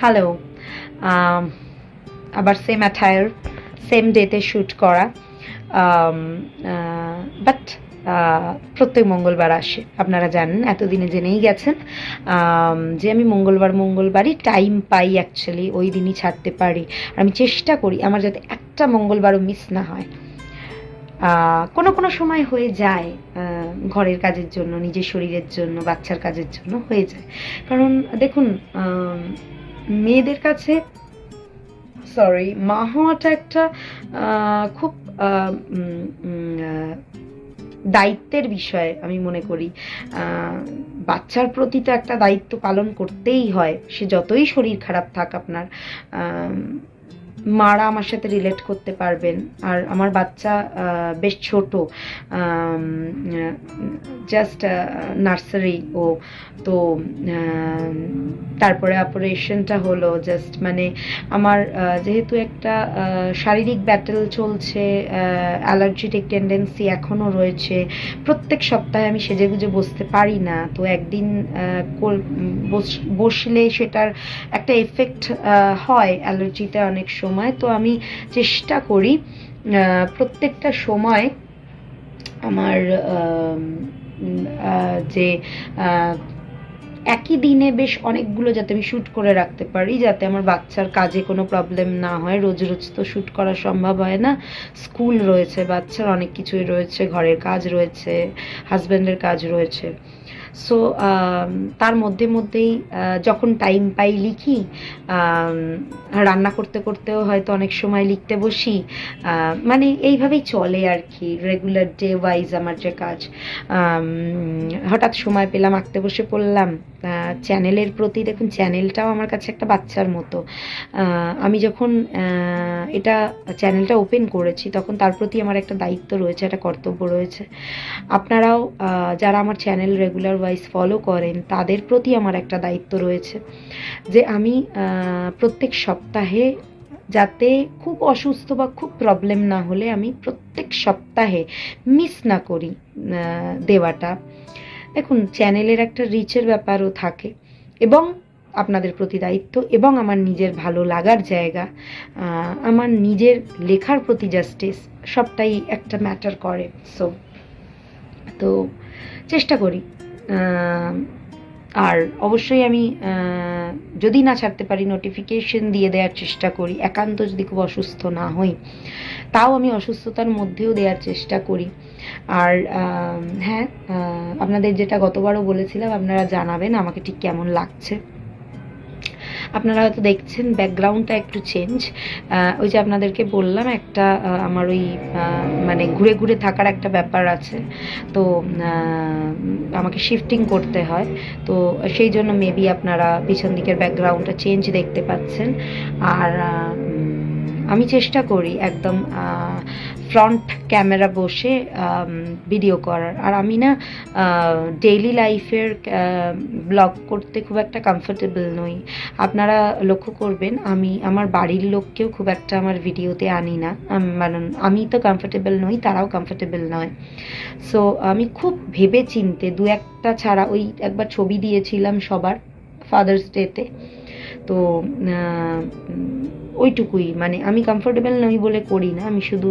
Hello. আবার same attire, same ডেতে shoot করা, বাট প্রত্যেক মঙ্গলবার আসে। আপনারা জানেন, এতদিনে জেনেই গেছেন যে আমি মঙ্গলবারই টাইম পাই, অ্যাকচুয়ালি ওই দিনই ছাড়তে পারি। আমি চেষ্টা করি আমার যাতে একটা মঙ্গলবারও মিস না হয়। কোনো কোনো সময় হয়ে যায়, ঘরের কাজের জন্য, নিজের শরীরের জন্য, বাচ্চার কাজের জন্য হয়ে যায়। কারণ দেখুন, মেয়েদের কাছে মা হওয়াটা একটা খুব দায়িত্বের বিষয় আমি মনে করি। বাচ্চার প্রতি তো একটা দায়িত্ব পালন করতেই হয়, সে যতই শরীর খারাপ থাক আপনার। মারা আমার সাথে রিলেট করতে পারবেন। আর আমার বাচ্চা বেশ ছোট, জাস্ট নার্সারি ও। তো তারপরে অপারেশনটা হলো জাস্ট, মানে আমার যেহেতু একটা শারীরিক ব্যাটেল চলছে, অ্যালার্জিটিক টেন্ডেন্সি এখনও রয়েছে। প্রত্যেক সপ্তাহে আমি সেজেগুজে বসতে পারি না, তো একদিন বসলে সেটার একটা এফেক্ট হয় অ্যালার্জিতে অনেক সময়। তো আমি চেষ্টা করি প্রত্যেকটা সময় আমার যে একই দিনে বেশ অনেকগুলো যাতে আমি শ্যুট করে রাখতে পারি, যাতে আমার বাচ্চার কাজে কোনো প্রবলেম না হয়। রোজ রোজ তো শ্যুট করা সম্ভব হয় না, স্কুল রয়েছে, বাচ্চার অনেক কিছুই রয়েছে, ঘরের কাজ রয়েছে, হাজব্যান্ডের কাজ রয়েছে। সো তার মধ্যেই যখন টাইম পাই লিখি। রান্না করতে করতেও হয়তো অনেক সময় লিখতে বসি। মানে এইভাবেই চলে আর কি, রেগুলার ডে ওয়াইজ আমার যে কাজ। হঠাৎ সময় পেলাম, আঁকতে বসে পড়লাম। চ্যানেলের প্রতি দেখুন, চ্যানেলটাও আমার কাছে একটা বাচ্চার মতো। আমি যখন এটা চ্যানেলটা ওপেন করেছি, তখন তার প্রতি আমার একটা দায়িত্ব রয়েছে, একটা কর্তব্য রয়েছে। আপনারাও যারা আমার চ্যানেল রেগুলার ওয়াইজ ফলো করেন, তাদের প্রতি আমার একটা দায়িত্ব রয়েছে যে আমি প্রত্যেক সপ্তাহে, যাতে খুব অসুস্থ বা খুব প্রবলেম না হলে, আমি প্রত্যেক সপ্তাহে মিস না করি দেওয়াটা। দেখুন, চ্যানেলের একটা রিচের ব্যাপারও থাকে, এবং আপনাদের প্রতি দায়িত্ব, এবং আমার নিজের ভালো লাগার জায়গা, আমার নিজের লেখার প্রতি জাস্টিস, সবটাই একটা ম্যাটার করে। তো চেষ্টা করি। আর অবশ্যই আমি যদি না ছাড়তে পারি, নোটিফিকেশন দিয়ে দেওয়ার চেষ্টা করি। একান্ত যদি খুব অসুস্থ না হই, তাও আমি অসুস্থতার মধ্যেও দেওয়ার চেষ্টা করি। আর হ্যাঁ, আপনাদের যেটা গতবারও বলেছিলাম, আপনারা জানাবেন আমাকে ঠিক কেমন লাগছে। আপনারা হয়তো দেখছেন ব্যাকগ্রাউন্ডটা একটু চেঞ্জ। ওই যে আপনাদেরকে বললাম, একটা আমার ওই মানে ঘুরে ঘুরে থাকার একটা ব্যাপার আছে, তো আমাকে শিফটিং করতে হয়। তো সেই জন্য মেবি আপনারা পিছন দিকের ব্যাকগ্রাউন্ডটা চেঞ্জ দেখতে পাচ্ছেন। আর আমি চেষ্টা করি একদম ফ্রন্ট ক্যামেরা বসে ভিডিও করার। আর আমি না ডেইলি লাইফের ব্লগ করতে খুব একটা কমফোর্টেবল নই। আপনারা লক্ষ্য করবেন, আমি আমার বাড়ির লোককেও খুব একটা আমার ভিডিওতে আনি না, মানে আমি তো কমফোর্টেবল নই, তারাও কমফোর্টেবল নয়। সো আমি খুব ভেবে চিনতে দু একটা ছাড়া, ওই একবার ছবি দিয়েছিলাম সবার ফাদার্স ডেতে, তো ওইটুকুই। মানে আমি কমফোর্টেবল নই বলে করি না, আমি শুধু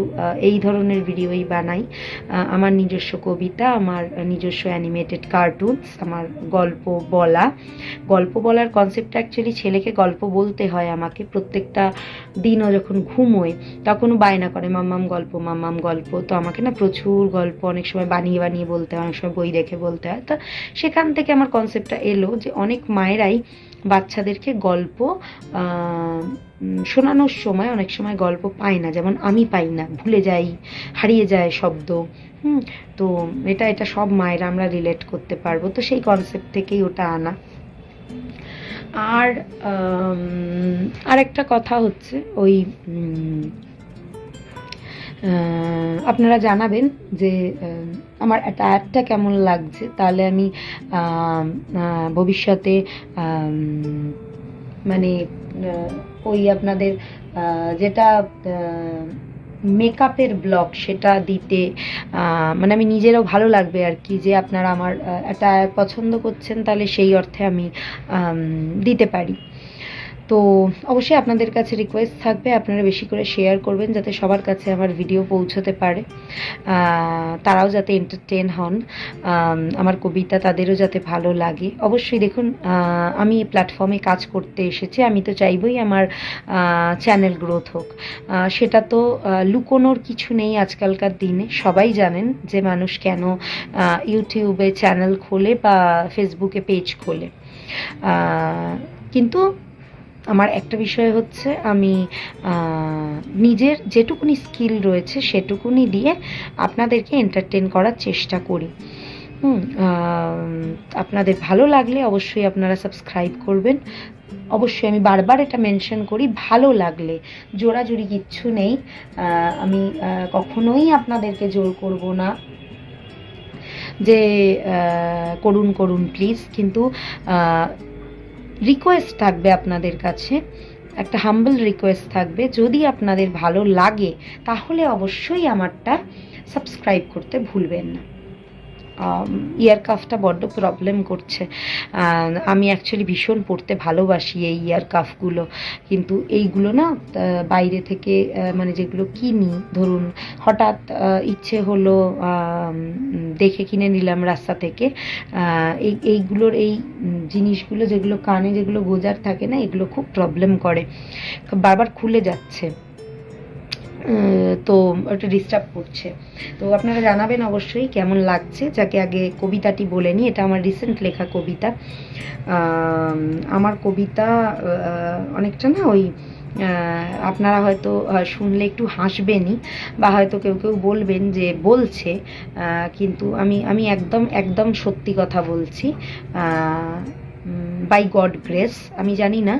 এই ধরনের ভিডিওই বানাই। আমার নিজস্ব কবিতা, আমার নিজস্ব অ্যানিমেটেড কার্টুনস, আমার গল্প বলার কনসেপ্টটা অ্যাকচুয়ালি, ছেলেকে গল্প বলতে হয় আমাকে প্রত্যেকটা দিনও। যখন ঘুমোয় তখনও বায়না করে মাম্মাম গল্প। তো আমাকে না প্রচুর গল্প অনেক সময় বানিয়ে বানিয়ে বলতে হয়, অনেক সময় বই দেখে বলতে হয়। তো সেখান থেকে আমার কনসেপ্টটা এলো যে অনেক মায়েরাই বাচ্চাদেরকে গল্প শোনানোর সময় অনেক সময় গল্প পায় না, যেমন আমি পাই না, ভুলে যাই, হারিয়ে যায় শব্দ। তো এটা সব মায়েরা আমরা রিলেট করতে পারবো, তো সেই কনসেপ্ট থেকেই ওটা আনা। আর আরেকটা কথা হচ্ছে, ওই আপনারা জানাবেন যে আমার অ্যাটায়ারটা কেমন লাগছে, তাহলে আমি ভবিষ্যতে মানে ওই আপনাদের যেটা মেকআপের ব্লগ, সেটা দিতে মানে আমি নিজেরও ভালো লাগবে আর কি, যে আপনারা আমার অ্যাটায়ার পছন্দ করছেন, তাহলে সেই অর্থে আমি দিতে পারি। তো অবশ্যই আপনাদের কাছে রিকোয়েস্ট থাকবে আপনারা বেশি করে শেয়ার করবেন যাতে সবার কাছে আমার ভিডিও পৌঁছতে পারে, তারাও যাতে এন্টারটেন হন, আমার কবিতা তাদেরও যাতে ভালো লাগে। অবশ্যই দেখুন, আমি এই প্ল্যাটফর্মে কাজ করতে এসেছি, আমি তো চাইবই আমার চ্যানেল গ্রোথ হোক। সেটা তো লুকোনোর কিছু নেই। আজকালকার দিনে সবাই জানেন যে মানুষ কেন ইউটিউবে চ্যানেল খোলে বা ফেসবুকে পেজ খোলে। কিন্তু আমার একটা বিষয় হচ্ছে, আমি নিজের যেটুকুনি স্কিল রয়েছে সেটুকুনি দিয়ে আপনাদেরকে এন্টারটেন করার চেষ্টা করি। আপনাদের ভালো লাগলে অবশ্যই আপনারা সাবস্ক্রাইব করবেন। অবশ্যই আমি বারবার এটা মেনশন করি, ভালো লাগলে, জোরাজুরি কিচ্ছু নেই। আমি কখনোই আপনাদেরকে জোর করব না যে করুন করুন প্লিজ, কিন্তু রিকোয়েস্ট থাকবে আপনাদের কাছে, একটা হাম্বল রিকোয়েস্ট থাকবে, যদি আপনাদের ভালো লাগে তাহলে অবশ্যই আমারটা সাবস্ক্রাইব করতে ভুলবেন না। ইয়ার কাফটা বড্ড প্রবলেম করছে। আমি অ্যাকচুয়ালি ভীষণ পড়তে ভালোবাসি এই ইয়ার কাফগুলো, কিন্তু এইগুলো না বাইরে থেকে মানে যেগুলো কিনি, ধরুন হঠাৎ ইচ্ছে হলো দেখে কিনে নিলাম রাস্তা থেকে, এইগুলোর এই জিনিসগুলো যেগুলো কানে যেগুলো গোজার থাকে না, এগুলো খুব প্রবলেম করে, বারবার খুলে যাচ্ছে, তো ওটা ডিস্টার্ব করছে। তো আপনারা জানাবেন অবশ্যই কেমন লাগছে। যাকে আগে কবিতাটি বলে নিই, এটা আমার রিসেন্ট লেখা কবিতা। আমার কবিতা অনেকটা না ওই, আপনারা হয়তো শুনলে একটু হাসবেনই, বা হয়তো কেউ কেউ বলবেন যে বলছে, কিন্তু আমি একদম একদম সত্যি কথা বলছি। বাই গড গ্রেস, আমি জানি না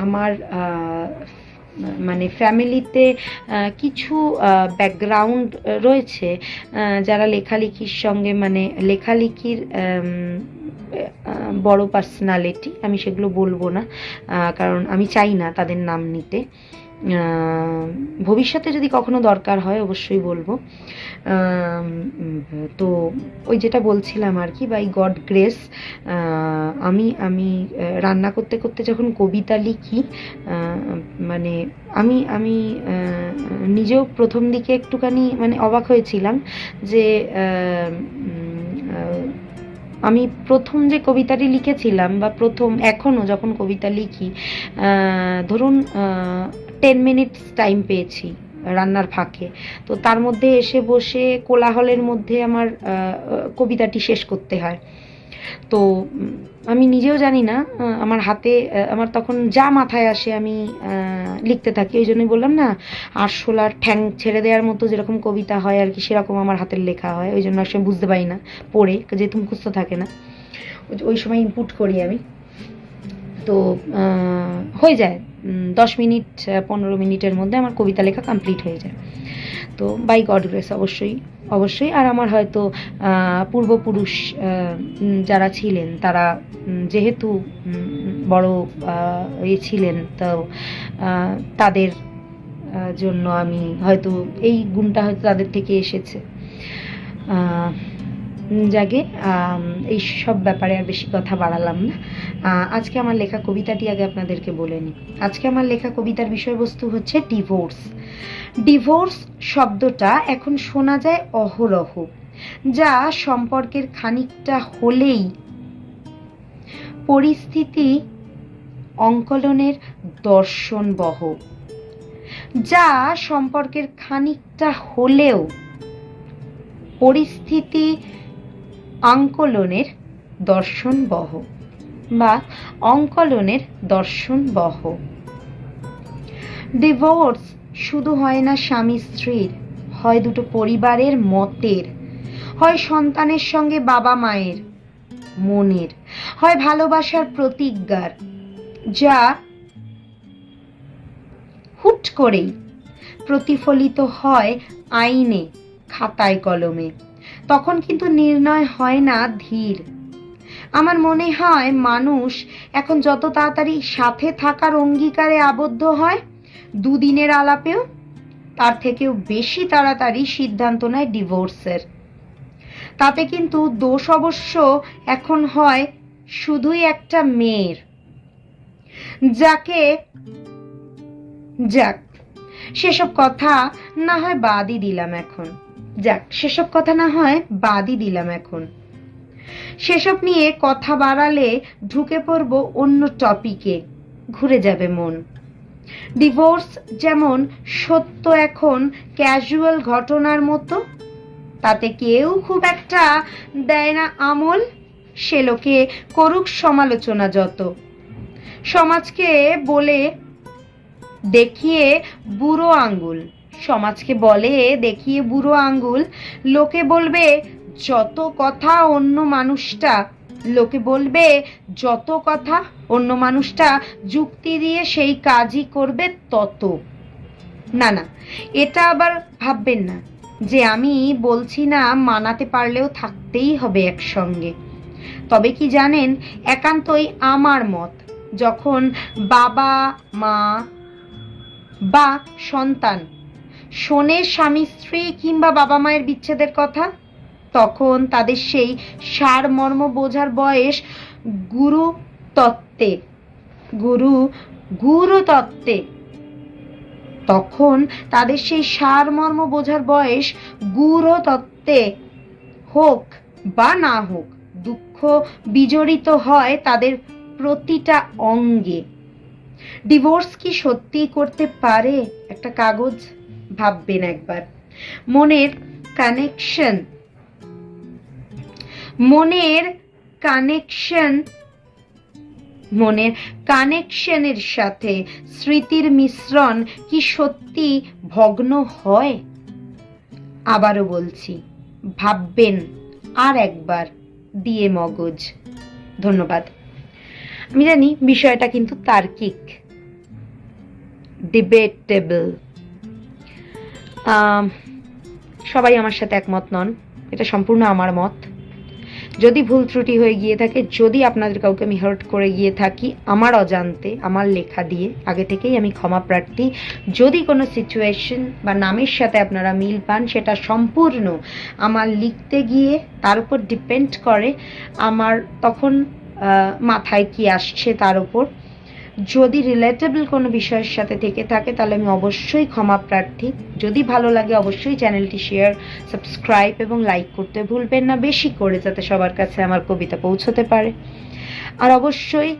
আমার মানে ফ্যামিলিতে কিছু ব্যাকগ্রাউন্ড রয়েছে যারা লেখালেখির সঙ্গে, মানে লেখালেখির বড় পার্সোনালিটি, আমি সেগুলো বলবো না, কারণ আমি চাই না তাদের নাম নিতে। ভবিষ্যতে যদি কখনো দরকার হয় অবশ্যই বলবো। তো ওই যেটা বলছিলাম আর কি, বাই গড গ্রেস, আমি রান্না করতে করতে যখন কবিতা লিখি, মানে আমি নিজেও প্রথম দিকে একটুখানি মানে অবাক হয়েছিলাম যে আমি প্রথম যে কবিতাটি লিখেছিলাম, বা প্রথম এখনও যখন কবিতা লিখি, ধরুন 10 মিনিটস টাইম পেয়েছি রান্নার ফাঁকে, তো তার মধ্যে এসে বসে কোলাহলের মধ্যে আমার কবিতাটি শেষ করতে হয়। তো আমি নিজেও জানি না, আমার হাতে আমার তখন যা মাথায় আসে আমি লিখতে থাকি। ওই জন্যই বললাম না, আরশোলার ঠ্যাং ছেড়ে দেওয়ার মতো যেরকম কবিতা হয় আর কি, সেরকম আমার হাতের লেখা হয়। ওই জন্য আসলে বুঝতে পারি না পড়ে, যেহেতু মুখস্থ থাকে না, ওই সময় ইনপুট করি আমি। তো হয়ে যায় 10 মিনিট 15 মিনিটের মধ্যে আমার কবিতা লেখা কমপ্লিট হয়ে যায়। তো বাই গড গ্রেস অবশ্যই অবশ্যই। আর আমার হয়তো পূর্বপুরুষ যারা ছিলেন, তারা যেহেতু বড় ছিলেন, তো তাদের জন্য আমি হয়তো এই গুণটা হয়তো তাদের থেকে এসেছে। জাগে এই সব ব্যাপারে আর বেশি কথা বাড়ালাম না। আজকে আমার লেখা কবিতাটি আগে আপনাদেরকে বলে নিই। আজকে আমার লেখা কবিতার বিষয়বস্তু হচ্ছে ডিভোর্স। ডিভোর্স শব্দটা এখন শোনা যায় অহরহ, যা সম্পর্কের খানিকটা হলেই পরিস্থিতি অঙ্কলনের দর্শনবহ, যা সম্পর্কের খানিকটা হলেও পরিস্থিতি আঙ্কলনের দর্শনবহ বা অঙ্কলনের দর্শনবহ। ডিভোর্স শুধু হয় না স্বামী স্ত্রীর, হয় দুটো পরিবারের মতের, হয় সন্তানের সঙ্গে বাবা মায়ের মনের, হয় ভালোবাসার প্রতিজ্ঞার, যা হুট করেই প্রতিফলিত হয় আইনে, খাতায় কলমে। তখন কিন্তু নির্ণয় হয় না ধীর। আমার মনে হয় মানুষ এখন যত তাড়াতাড়ি সাথে থাকার অঙ্গীকারে আবদ্ধ হয়, দুদিনের আলাপেও তার থেকেও বেশি তাড়াতাড়ি সিদ্ধান্ত নেয় ডিভোর্সের। তাতে কিন্তু দোষ অবশ্য এখন হয় শুধুই একটা মেয়ের, যাকে যাক সেসব কথা না হয় বাদই দিলাম এখন, সেসব কথা না হয় বাদই দিলাম এখন। সেসব নিয়ে কথা বাড়ালে ঢুকে পড়ব অন্য টপিকে, ঘুরে যাবে মন। ডিভোর্স যেমন সত্য এখন ক্যাজুয়াল ঘটনার মতো, তাতে কেউ খুব একটা দেয় না আমল। সে লোকে করুক সমালোচনা যত, সমাজকে বলে দেখিয়ে বুড়ো আঙ্গুল, সমাজকে বলে দেখিয়ে বুড়ো আঙ্গুল। লোকে বলবে যত কথা অন্য মানুষটা, লোকে বলবে যত কথা অন্য মানুষটা যুক্তি দিয়ে সেই কাজই করবে তত। না না, এটা আবার ভাববেন না যে আমি বলছি না মানাতে পারলেও থাকতেই হবে একসঙ্গে। তবে কি জানেন, একান্তই আমার মত, যখন বাবা মা বা সন্তান শোনে স্বামী স্ত্রী কিংবা বাবা মায়ের বিচ্ছেদের কথা, তখন তাদের সেই সারমর্ম বোঝার বয়স গুরুতত্ত্বে তখন তাদের সেই সারমর্ম বোঝার বয়স গুরুতত্ত্বে হোক বা না হোক, দুঃখ বিজড়িত হয় তাদের প্রতিটা অঙ্গে। ডিভোর্স কি সত্যি করতে পারে একটা কাগজ? ভাববেন একবার। মনের কানেকশনের সাথে স্মৃতির মিশ্রণ কি সত্যি ভগ্ন হয়? আবারও বলছি, ভাববেন আর একবার দিয়ে মগজ। ধন্যবাদ। আমি জানি বিষয়টা কিন্তু তার্কিক, ডিবেটেবল, সবাই আমার সাথে একমত নন, এটা সম্পূর্ণ আমার মত। যদি ভুল ত্রুটি হয়ে গিয়ে থাকে, যদি আপনাদের কাউকে আমি হার্ট করে গিয়ে থাকি আমার অজান্তে, আমার লেখা দিয়ে, আগে থেকেই আমি ক্ষমা প্রার্থী। যদি কোনো সিচুয়েশন বা নামের সাথে আপনারা মিল পান, সেটা সম্পূর্ণ আমার লিখতে গিয়ে তার উপর ডিপেন্ড করে আমার তখন মাথায় কি আসছে তার উপর। যদি রিলেটেবল কোনো বিষয়ের সাথে থেকে থাকে তাহলে আমি অবশ্যই ক্ষমা প্রার্থী। যদি ভালো লাগে অবশ্যই চ্যানেলটি শেয়ার, সাবস্ক্রাইব এবং লাইক করতে ভুলবেন না, বেশি করে, যাতে সবার কাছে আমার কবিতা পৌঁছতে পারে। আর অবশ্যই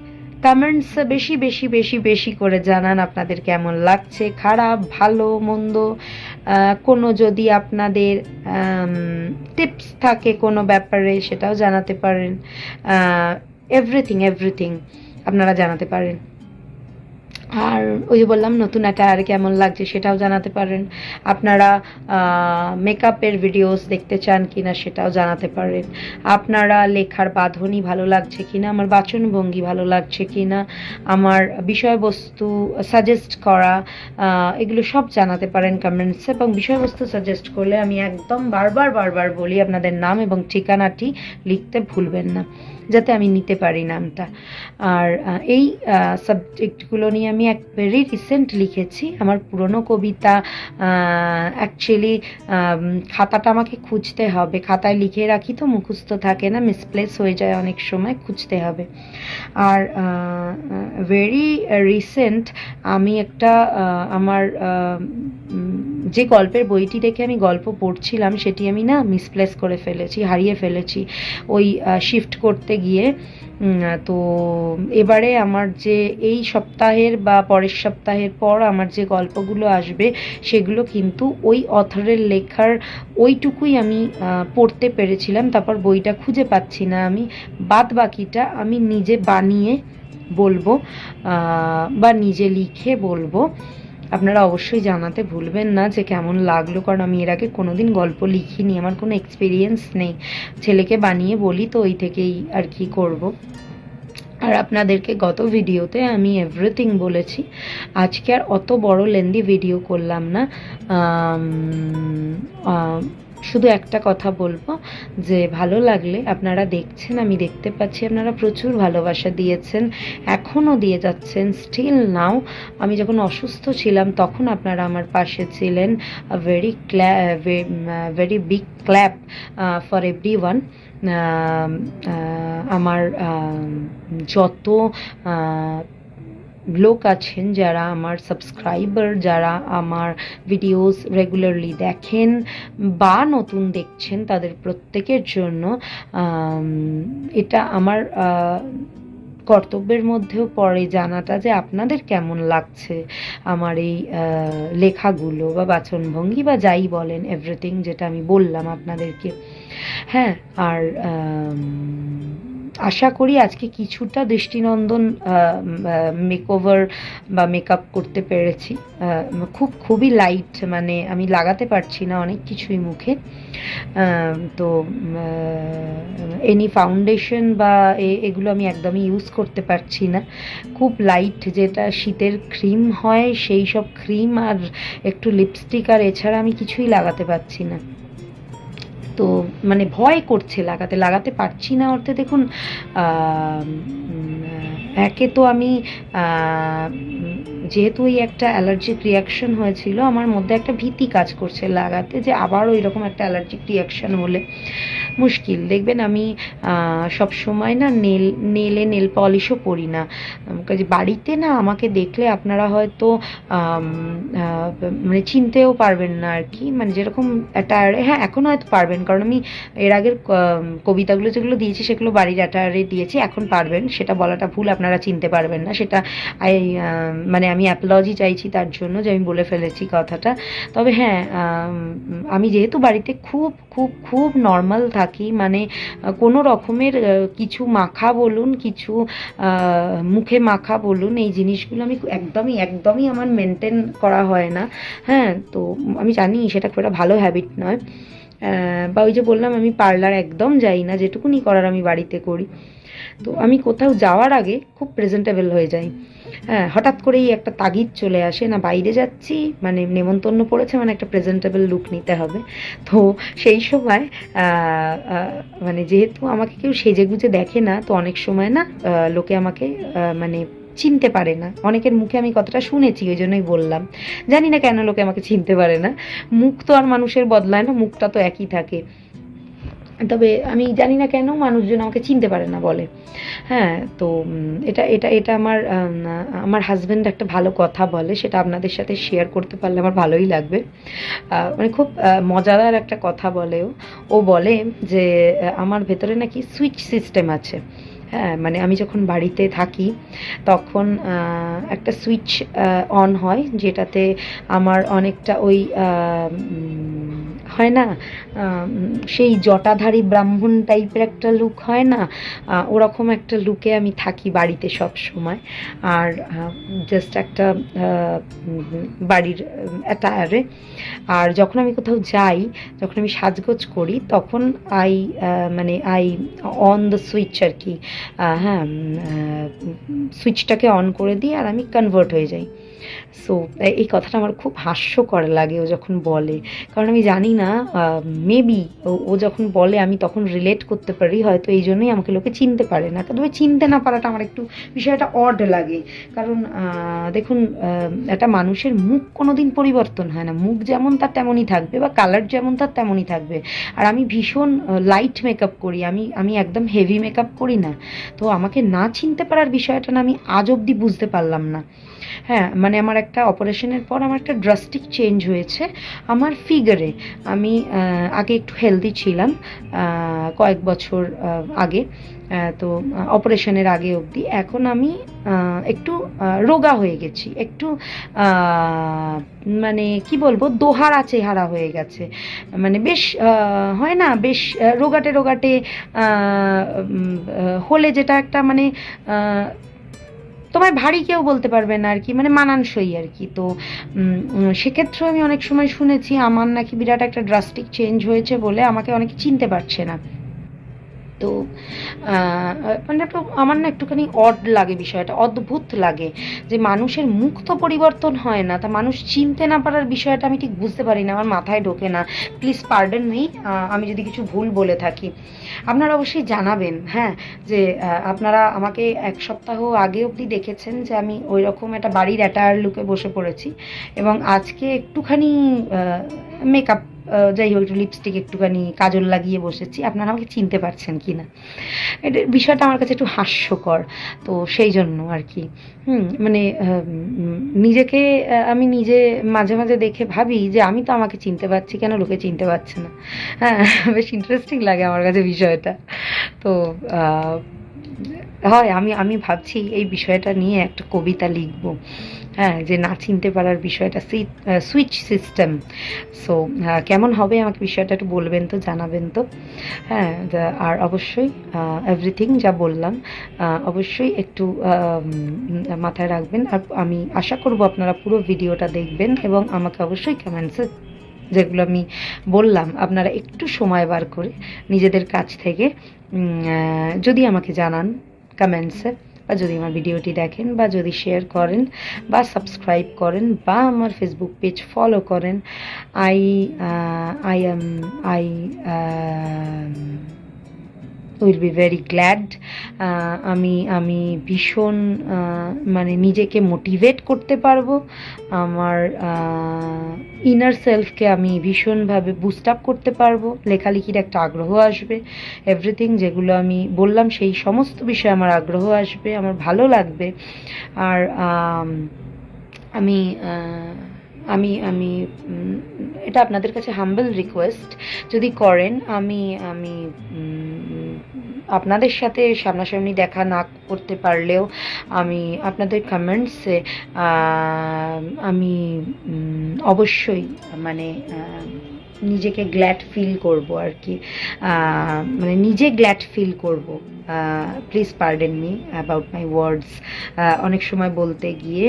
কমেন্টসে বেশি বেশি বেশি বেশি করে জানান আপনাদের কেমন লাগছে, খারাপ ভালো মন্দ, কোনো যদি আপনাদের টিপস থাকে কোনো ব্যাপারে সেটাও জানাতে পারেন। এভরিথিং আপনারা জানাতে পারেন। আর ওই যে বললাম নতুন অ্যাটায়ার কেমন লাগছে সেটাও জানাতে পারেন। আপনারা মেকআপের ভিডিওস দেখতে চান কিনা সেটাও জানাতে পারেন। আপনারা লেখার বাঁধনই ভালো লাগছে কিনা, আমার বাচনভঙ্গি ভালো লাগছে কিনা, আমার বিষয়বস্তু সাজেস্ট করা, এগুলো সব জানাতে পারেন কমেন্টসে। এবং বিষয়বস্তু সাজেস্ট করলে আমি একদম বারবার বলি আপনাদের নাম এবং ঠিকানাটি লিখতে ভুলবেন না, যাতে আমি নিতে পারি নামটা। আর এই সাবজেক্টগুলো নিয়ে আমি ভেরি রিসেন্ট লিখেছি আমার পুরনো কবিতা। অ্যাকচুয়ালি খাতাটা আমাকে খুঁজতে হবে, খাতায় লিখে রাখি তো মুখস্থ থাকে না, মিসপ্লেস হয়ে যায় অনেক সময়, খুঁজতে হবে। আর ভেরি রিসেন্ট আমি একটা আমার যে গল্পের বইটি দেখে আমি গল্প পড়ছিলাম সেটি আমি না মিসপ্লেস করে ফেলেছি, হারিয়ে ফেলেছি ওই শিফট করতে গিয়ে। তো এবারে আমার যে এই সপ্তাহের বা পরের সপ্তাহের পর আমার যে গল্পগুলো আসবে সেগুলো কিন্তু ওই অথরের লেখার ওইটুকুই আমি পড়তে পেরেছিলাম, তারপর বইটা খুঁজে পাচ্ছি না আমি। বাদ বাকিটা আমি নিজে বানিয়ে বলবো বা নিজে লিখে বলবো। আপনারা অবশ্যই জানাতে ভুলবেন না যে কেমন লাগলো, কারণ আমি এর আগে কোনোদিন গল্প লিখিনি, আমার কোনো এক্সপিরিয়েন্স নেই। ছেলেকে বানিয়ে বলি তো ওই থেকেই আর কি করব। আর আপনাদেরকে গত ভিডিওতে আমি এভরিথিং বলেছি, আজকে আর অত বড় লেন্দি ভিডিও করলাম না। শুধু একটা কথা বলবো যে ভালো লাগলে, আপনারা দেখছেন, আমি দেখতে পাচ্ছি আপনারা প্রচুর ভালোবাসা দিয়েছেন, এখনও দিয়ে যাচ্ছেন, স্টিল নাও। আমি যখন অসুস্থ ছিলাম তখন আপনারা আমার পাশে ছিলেন। Very big clap for everyone. আমার যত লোক আছেন যারা আমার সাবস্ক্রাইবার, যারা আমার ভিডিওস রেগুলারলি দেখেন বা নতুন দেখছেন, তাদের প্রত্যেকের জন্য এটা আমার কর্তব্যের মধ্যেও পড়ে জানাটা যে আপনাদের কেমন লাগছে আমার এই লেখাগুলো বা বাচনভঙ্গি বা যাই বলেন, এভরিথিং যেটা আমি বললাম আপনাদেরকে। হ্যাঁ, আর আশা করি আজকে কিছুটা দৃষ্টিনন্দন মেকওভার বা মেকআপ করতে পেরেছি। খুবই লাইট, মানে আমি লাগাতে পারছি না অনেক কিছুই মুখে। তো এনি ফাউন্ডেশন বা এগুলো আমি একদমই ইউজ করতে পারছি না। খুব লাইট, যেটা শীতের ক্রিম হয় সেই সব ক্রিম আর একটু লিপস্টিক, আর এছাড়া আমি কিছুই লাগাতে পারছি না। তো মানে ভয় করছে লাগাতে পারছি না অর্থে দেখুন, একে তো আমি যেহেতু ওই একটা অ্যালার্জিক রিয়াকশন হয়েছিল, আমার মধ্যে একটা ভীতি কাজ করছে লাগাতে, যে আবার ওই রকম একটা অ্যালার্জিক রিয়াকশন হলে মুশকিল। দেখবেন আমি সব সময় না নেল পলিশও পরি না, কাজে বাড়িতে না আমাকে দেখলে আপনারা হয়তো মানে চিনতেও পারবেন না আর কি, মানে যেরকম অ্যাটায়ারে, হ্যাঁ এখন হয়তো পারবেন, কারণ আমি এর আগের কবিতাগুলো যেগুলো দিয়েছি সেগুলো বাড়ির অ্যাটায়ারে দিয়েছি, এখন পারবেন, সেটা বলাটা ভুল, আপনারা চিনতে পারবেন না সেটা। মানে আমি অ্যাপোলজি চাইছি তার জন্য যে আমি বলে ফেলেছি কথাটা। তবে হ্যাঁ, আমি যেহেতু বাড়িতে খুব খুব খুব নর্মাল থাকি, মানে কোনো রকমের কিছু মাখা বলুন, কিছু মুখে মাখা বলুন, এই জিনিসগুলো আমি একদমই আমার মেনটেন করা হয় না। হ্যাঁ, তো আমি জানি সেটা খুব একটা ভালো হ্যাবিট নয়। বা ওই যে বললাম আমি পার্লার একদম যাই না, যেটুকুনি করার আমি বাড়িতে করি। তো আমি কোথাও যাওয়ার আগে খুব প্রেজেন্টেবল হয়ে যাই। হ্যাঁ, হঠাৎ করেই একটা তাগিদ চলে আসে, না বাইরে যাচ্ছি মানে নেমন্তন্ন পড়েছে, মানে একটা প্রেজেন্টেবল লুক নিতে হবে। তো সেই সময় মানে যেহেতু আমাকে কেউ সেজেগুজে দেখে না, তো অনেক সময় না লোকে আমাকে মানে চিনতে পারে না। অনেকের মুখে আমি কথাটা শুনেছি, ওই জন্যই বললাম। জানি না কেন লোকে আমাকে চিনতে পারে না, মুখ তো আর মানুষের বদলায় না, মুখটা তো একই থাকে। তবে আমি জানি না কেন মানুষজন আমাকে চিনতে পারে না বলে। হ্যাঁ, তো এটা এটা এটা আমার হাজব্যান্ড একটা ভালো কথা বলে, সেটা আপনাদের সাথে শেয়ার করতে পারলে আমার ভালোই লাগবে। মানে খুব মজাদার একটা কথা বলে ও বলে যে আমার ভেতরে নাকি সুইচ সিস্টেম আছে। হ্যাঁ, মানে আমি যখন বাড়িতে থাকি তখন একটা সুইচ অন হয়, যেটাতে আমার অনেকটা ওই হয় না সেই জটাধারী ব্রাহ্মণ টাইপের একটা লুক হয় না, ওরকম একটা লুকে আমি থাকি বাড়িতে সব সময়। আর জাস্ট একটা বাড়ির অ্যাটায়ারে। আর যখন আমি কোথাও যাই, যখন আমি সাজগোজ করি, তখন আই অন দ্য সুইচ আর কি। হ্যাঁ, সুইচটাকে অন করে দিই আর আমি কনভার্ট হয়ে যাই। সো এই কথাটা আমার খুব হাস্যকর লাগে ও যখন বলে, কারণ আমি জানি না, মেবি ও যখন বলে আমি তখন রিলেট করতে পারি, হয়তো এই জন্যই আমাকে লোকে চিনতে পারে না। তবে চিনতে না পারাটা আমার একটু বিষয়টা অড লাগে, কারণ দেখুন, একটা মানুষের মুখ কোনো দিন পরিবর্তন হয় না, মুখ যেমন তার তেমনই থাকবে, বা কালার যেমন তার তেমনই থাকবে। আর আমি ভীষণ লাইট মেকআপ করি, আমি একদম হেভি মেকআপ করি না। তো আমাকে না চিনতে পারার বিষয়টা না আমি আজ অবধি বুঝতে পারলাম না। হ্যাঁ, মানে আমার একটা অপারেশনের পর আমার একটা ড্রাস্টিক চেঞ্জ হয়েছে আমার ফিগারে। আমি আগে একটু হেলদি ছিলাম, কয়েক বছর আগে, তো অপারেশনের আগে অবধি। এখন আমি একটু রোগা হয়ে গেছি, একটু মানে কি বলবো, দোহারা চেহারা হয়ে গেছে, মানে বেশ হয় না, বেশ রোগাটে হলে যেটা একটা মানে তোমায় ভারী কেউ বলতে পারবে না আর কি, মানে মানানসই আর কি। তো সেক্ষেত্রেও আমি অনেক সময় শুনেছি আমার নাকি বিরাট একটা ড্রাস্টিক চেঞ্জ হয়েছে বলে আমাকে অনেকে চিনতে পারছে না। তো মানে একটু আমার না একটুখানি অড লাগে বিষয়টা, অদ্ভুত লাগে যে মানুষের মুখ তো পরিবর্তন হয় না, তা মানুষ চিনতে না পারার বিষয়টা আমি ঠিক বুঝতে পারি না, আমার মাথায় ঢোকে না। প্লিজ পার্ডন মি আমি যদি কিছু ভুল বলে থাকি। আপনারা অবশ্যই জানাবেন, হ্যাঁ, যে আপনারা আমাকে এক সপ্তাহ আগে অবধি দেখেছেন যে আমি ওই রকম একটা বাড়ির অ্যাটায়ার লুকে বসে পড়েছি, এবং আজকে একটুখানি মেকআপ যাই হোক একটু লিপস্টিক একটুখানি কাজল লাগিয়ে বসেছি, আপনারা আমাকে চিনতে পারছেন কি না, এটা বিষয়টা আমার কাছে একটু হাস্যকর। তো সেই জন্য আর কি মানে নিজেকে আমি নিজে মাঝে মাঝে দেখে ভাবি যে আমি তো আমাকে চিনতে পারছি, কেন লোকে চিনতে পারছে না। হ্যাঁ, বেশ ইন্টারেস্টিং লাগে আমার কাছে বিষয়টা। তো হয় আমি আমি ভাবছি এই বিষয়টা নিয়ে একটা কবিতা লিখব। হ্যাঁ, যে না চিনতে পারার বিষয়টা, সুইচ সিস্টেম। সো কেমন হবে আমাকে বিষয়টা একটু বলবেন তো, জানাবেন তো। হ্যাঁ, আর অবশ্যই এভরিথিং যা বললাম অবশ্যই একটু মাথায় রাখবেন। আর আমি আশা করব আপনারা পুরো ভিডিওটা দেখবেন এবং আমাকে অবশ্যই কমেন্টসে যেগুলো আমি বললাম আপনারা একটু সময় বার করে নিজেদের কাছ থেকে যদি আমাকে জানান কমেন্টসে, বা যদি আমার ভিডিওটি দেখেন, বা যদি শেয়ার করেন, বা সাবস্ক্রাইব করেন, বা আমার ফেসবুক পেজ ফলো করেন। I I am I will be very glad. আমি ভীষণ মানে নিজেকে মোটিভেট করতে পারবো, আমার ইনার সেলফকে আমি ভীষণভাবে বুস্ট আপ করতে পারবো, লেখালেখির একটা আগ্রহ আসবে, এভরিথিং যেগুলো আমি বললাম সেই সমস্ত বিষয়ে আমার আগ্রহ আসবে, আমার ভালো লাগবে। আর আমি আমি আমি এটা আপনাদের কাছে হাম্বল রিকোয়েস্ট, যদি করেন আমি আমি আপনাদের সাথে সামনাসামনি দেখা না করতে পারলেও আমি আপনাদের কমেন্টসে আমি অবশ্যই মানে নিজেকে গ্ল্যাড ফিল করব আর কি, মানে নিজে গ্ল্যাড ফিল করব। Please pardon me about my words. অনেক সময় বলতে গিয়ে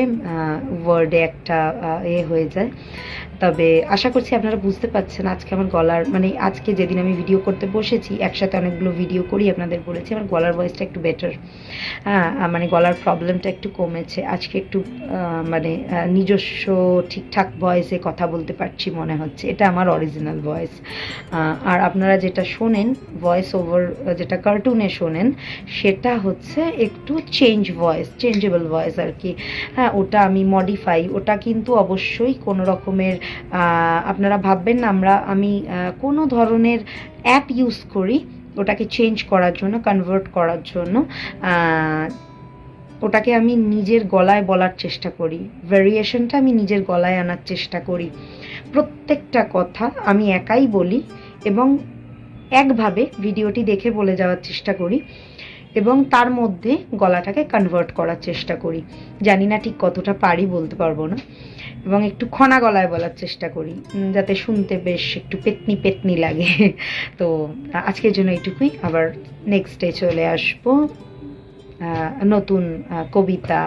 ওয়ার্ডে একটা হয়ে যায়। তবে আশা করছি আপনারা বুঝতে পারছেন আজকে আমার গলার, মানে আজকে যেদিন আমি ভিডিও করতে বসেছি, একসাথে অনেকগুলো ভিডিও করি আপনাদের বলেছি, আমার গলার ভয়েসটা একটু বেটার। হ্যাঁ, মানে গলার প্রবলেমটা একটু কমেছে আজকে, একটু মানে নিজস্ব ঠিকঠাক ভয়েসে কথা বলতে পারছি মনে হচ্ছে, এটা আমার অরিজিনাল ভয়েস। আর আপনারা যেটা শোনেন ভয়েস ওভার, যেটা কার্টুনে শোনেন, সেটা হচ্ছে একটু চেঞ্জেবল ভয়েস আর কি। হ্যাঁ, ওটা আমি মডিফাই, ওটা কিন্তু অবশ্যই কোনো রকমের আপনারা ভাববেন না আমি কোনো ধরনের অ্যাপ ইউজ করি ওটাকে চেঞ্জ করার জন্য, কনভার্ট করার জন্য। ওটাকে আমি নিজের গলায় বলার চেষ্টা করি, ভ্যারিয়েশনটা আমি নিজের গলায় আনার চেষ্টা করি, প্রত্যেকটা কথা আমি একাই বলি এবং একভাবে ভিডিওটি দেখে বলে যাওয়ার চেষ্টা করি, এবং তার মধ্যে গলাটাকে কনভার্ট করার চেষ্টা করি। জানি না ঠিক কতটা পারি, বলতে পারবো না, এবং একটু খনা গলায় বলার চেষ্টা করি যাতে শুনতে বেশ একটু পেতনি পেতনি লাগে। তো আজকের জন্য এইটুকুই, আবার নেক্সট ডে চলে আসবো নতুন কবিতা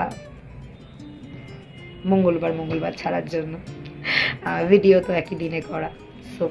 মঙ্গলবার ছাড়ার জন্য। ভিডিও তো একই দিনে করা, সো